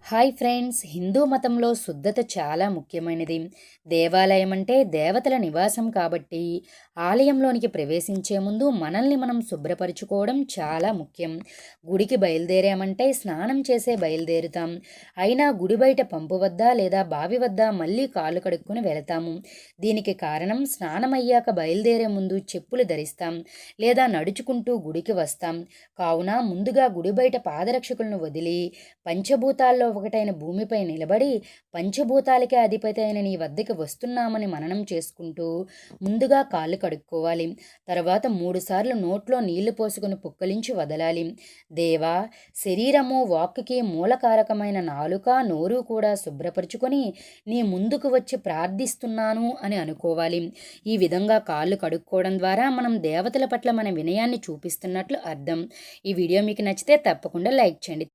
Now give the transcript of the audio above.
Hi friends, Hindu మతంలో శుద్ధత చాలా ముఖ్యమైనది. దేవాలయం అంటే దేవతల నివాసం కాబట్టి ఆలయంలోనికి ప్రవేశించే ముందు మనల్ని మనం శుభ్రపరచుకోవడం చాలా ముఖ్యం. గుడికి బయలుదేరామంటే స్నానం చేసే బయలుదేరుతాం. అయినా గుడి బయట పంపు వద్ద లేదా బావి వద్ద మళ్ళీ కాళ్ళు కడుక్కొని వెళతాము. దీనికి కారణం స్నానం అయ్యాక బయలుదేరే ముందు చెప్పులు ధరిస్తాం లేదా నడుచుకుంటూ గుడికి వస్తాం. కావున ముందుగా గుడి బయట పాదరక్షకులను వదిలి పంచభూతాల్లో ఒకటైన భూమిపై నిలబడి పంచభూతాలకే అధిపతి అయిన నీ వద్దకు వస్తున్నామని మననం చేసుకుంటూ ముందుగా కాళ్ళు కడుక్కోవాలి. తర్వాత 3 సార్లు నోట్లో నీళ్లు పోసుకుని పుక్కలించి వదలాలి. దేవా, శరీరము వాక్కుకి మూలకారకమైన నాలుక నోరు కూడా శుభ్రపరుచుకొని నీ ముందుకు వచ్చి ప్రార్థిస్తున్నాను అని అనుకోవాలి. ఈ విధంగా కాళ్ళు కడుక్కోవడం ద్వారా మనం దేవతల పట్ల మన వినయాన్ని చూపిస్తున్నట్లు అర్థం. ఈ వీడియో మీకు నచ్చితే తప్పకుండా లైక్ చేయండి.